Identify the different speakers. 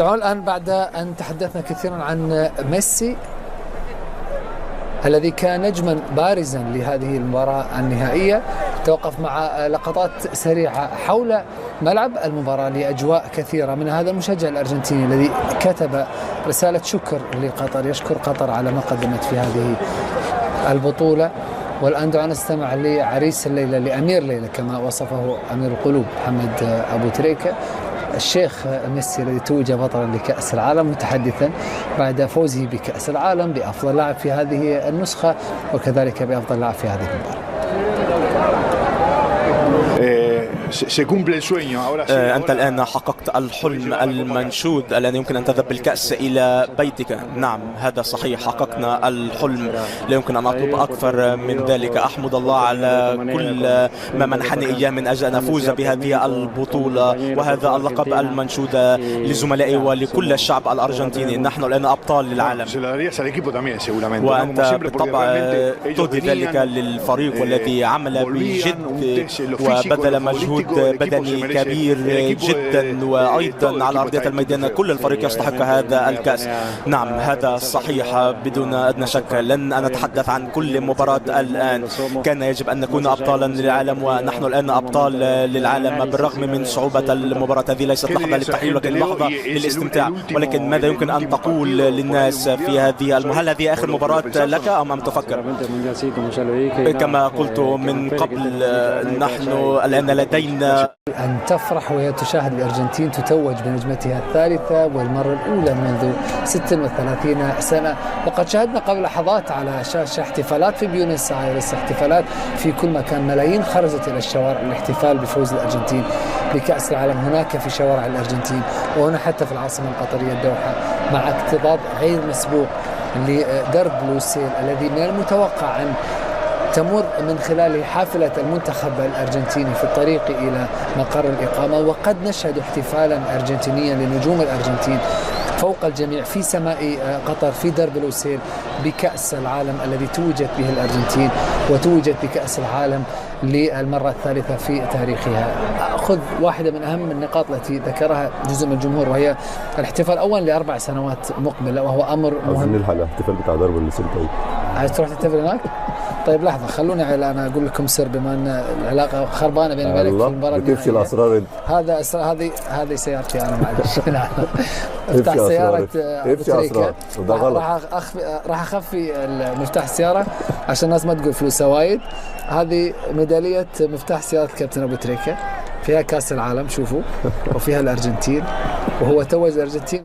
Speaker 1: طبعا الآن بعد أن تحدثنا كثيرا عن ميسي الذي كان نجما بارزا لهذه المباراة النهائية، توقف مع لقطات سريعة حول ملعب المباراة لأجواء كثيرة من هذا المشجع الأرجنتيني الذي كتب رسالة شكر لقطر، يشكر قطر على ما قدمت في هذه البطولة. والآن دعونا نستمع لعريس الليلة، لأمير ليلة كما وصفه أمير القلوب محمد أبو تريكة، الشيخ ميسي الذي توج بطلا لكأس العالم، متحدثا بعد فوزه بكأس العالم بأفضل لاعب في هذه النسخة وكذلك بأفضل لاعب في هذه المباراة.
Speaker 2: أنت الآن حققت الحلم المنشود، الآن يمكن أن تذهب بالكأس إلى بيتك. نعم هذا صحيح، حققنا الحلم، لا يمكن أن أطلب أكثر من ذلك. أحمد الله على كل ما منحني إياه من أجل أن أفوز بهذه البطولة وهذا اللقب المنشود لزملائي ولكل الشعب الأرجنتيني. نحن الآن أبطال للعالم، وأنت بالطبع تهدي ذلك للفريق والذي عمل بجد وبذل مجهود بدني كبير جدا، وأيضا على أرضية الميدان كل الفريق يستحق هذا الكأس. نعم هذا صحيح بدون أدنى شك. لن نتحدث عن كل مباراة الآن، كان يجب أن نكون أبطالا للعالم ونحن الآن أبطال للعالم بالرغم من صعوبة المباراة. هذه ليست لحظة للتحليل ولكن لحظة للاستمتاع. ولكن ماذا يمكن أن تقول للناس في هذه هل هذه آخر مباراة لك أم تفكر؟ كما قلت من قبل، نحن الآن لدينا
Speaker 1: أن تفرح وهي تشاهد الأرجنتين تتوج بنجمتها الثالثة والمرة الأولى منذ 36 سنة. وقد شاهدنا قبل لحظات على شاشة احتفالات في بيونس آيرس، احتفالات في كل مكان، ملايين خرجت إلى الشوارع للاحتفال بفوز الأرجنتين بكأس العالم هناك في شوارع الأرجنتين وهنا حتى في العاصمة القطرية الدوحة، مع اكتظاظ غير مسبوق لدرب لوسيل الذي من المتوقع أن تمر من خلال حافلة المنتخب الأرجنتيني في الطريق إلى مقر الإقامة. وقد نشهد احتفالا أرجنتينيا لنجوم الأرجنتين فوق الجميع في سماء قطر في درب لوسيل بكأس العالم الذي توجت به الأرجنتين وتوجت بكأس العالم للمرة الثالثة في تاريخها. أخذ واحدة من أهم النقاط التي ذكرها جزء من الجمهور وهي الاحتفال أولا ل4 سنوات مقبلة، وهو أمر مهم.
Speaker 3: عايزين نلحق الاحتفال بتاع درب لوسيل. طيب
Speaker 1: عايز تروح تحتفل هناك؟ طيب لحظة خلوني أنا أقول لكم سر، بما أن العلاقة خربانة بيني وبينك في المباراة
Speaker 3: بتفشي الأسرار أنت.
Speaker 1: هذا أسرار، هذه سيارتي أنا معلش. افتح سيارة أبو تريكة، راح أخفي مفتاح السيارة عشان الناس ما تقول فلوسها وايد. هذه ميدالية مفتاح سيارة كابتن أبو تريكة، فيها كأس العالم شوفوا وفيها الأرجنتين، وهو توج الأرجنتين